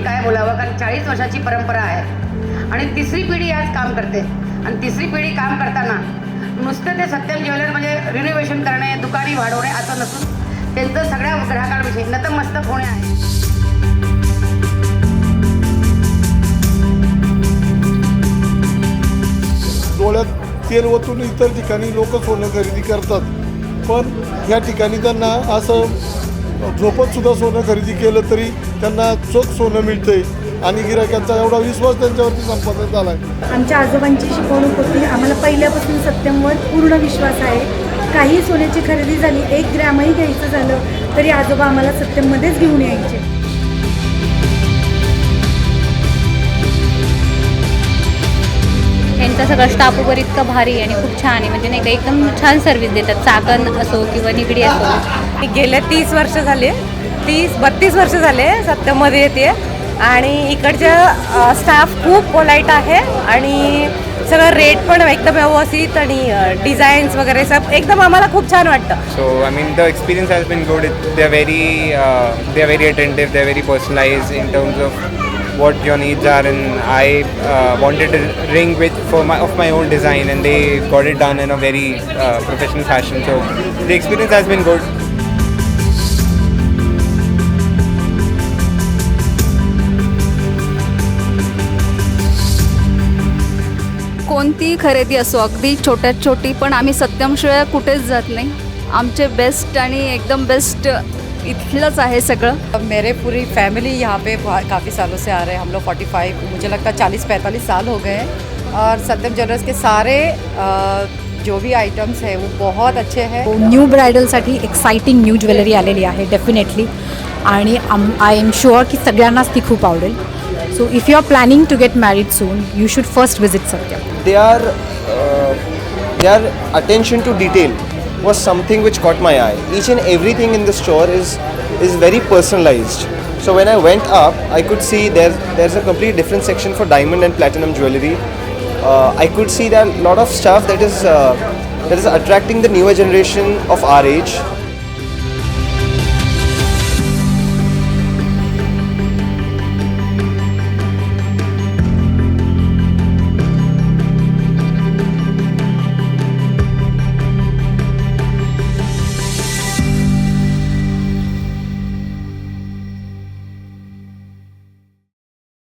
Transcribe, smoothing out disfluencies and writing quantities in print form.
काय बोलावं, कारण 40 वर्षाची परंपरा आहे आणि तिसरी पिढी आज काम करते. आणि तिसरी पिढी काम करताना नुसतं ते सत्यम ज्वेलर म्हणजे रिनोव्हेशन करणे, दुकानी वाढवणे असं नसून त्यांचं सगळ्या ग्राहकांविषयी नतमस्तक होणे आहे. डोळ्यात तेल ओतून इतर ठिकाणी लोक सोनं खरेदी करतात, पण ह्या ठिकाणी त्यांना असं झोपतसुद्धा सोनं खरेदी केलं तरी त्यांना चोख सोनं मिळतंय आणि गिरायकांचा एवढा विश्वास त्यांच्यावरती संपादन झाला आहे. आमच्या आजोबांची शिकवणूक होती, आम्हाला पहिल्यापासून सत्यमवर पूर्ण विश्वास आहे. काही सोन्याची खरेदी झाली, 1 ग्रॅमही घ्यायचं झालं तरी आजोबा आम्हाला सत्यममध्येच घेऊन यायचे. यांचा सगळा स्टाफ वगैरे इतका भारी आणि खूप छान आहे, म्हणजे नाही का एकदम छान सर्व्हिस देतात. चाकण असो किंवा निगडी असो. गेले 30 वर्ष झाले, 32 वर्ष झाले सत्यममध्ये येते आणि इकडच्या स्टाफ खूप पोलाईट आहे आणि सगळं रेट पण एकदम व्यवस्थित आणि डिझाईन्स वगैरे सब एकदम आम्हाला खूप छान वाटतं. So I mean the experience has been good. They are very attentive. They are very personalized in terms of what your needs are, and I wanted a ring of my own design, and they got it done in a very professional fashion. So the experience has been good. कोणती खरेदी असो, अगदी छोट्यात छोटी, पण आम्ही सत्यमशिवाय कुठेच जात नाही. आमचे बेस्ट आणि एकदम बेस्ट इथलंच आहे सगळं. मेरे पूरी फैमिली यहाँ पे काफ़ी सालों से आ रहे हैं. हम लोग 45 मुझे लगता है 40-45 साल हो गए हैं और सत्यम ज्वेलर्स के सारे जो भी आइटम्स है वो बहुत अच्छे हैं. न्यू ब्रायडलसाठी एक्साइटिंग न्यू ज्वेलरी आलेली आहे डेफिनेटली, आणि आय एम शुअर की सगळ्यांनाच ती खूप आवडेल. So if you are planning to get married soon you should first visit Satyam. Their attention to detail was something which caught my eye. Each and everything in the store is very personalized. So when I went up, I could see there's a complete different section for diamond and platinum jewelry. I could see that a lot of stuff that is attracting the newer generation of our age.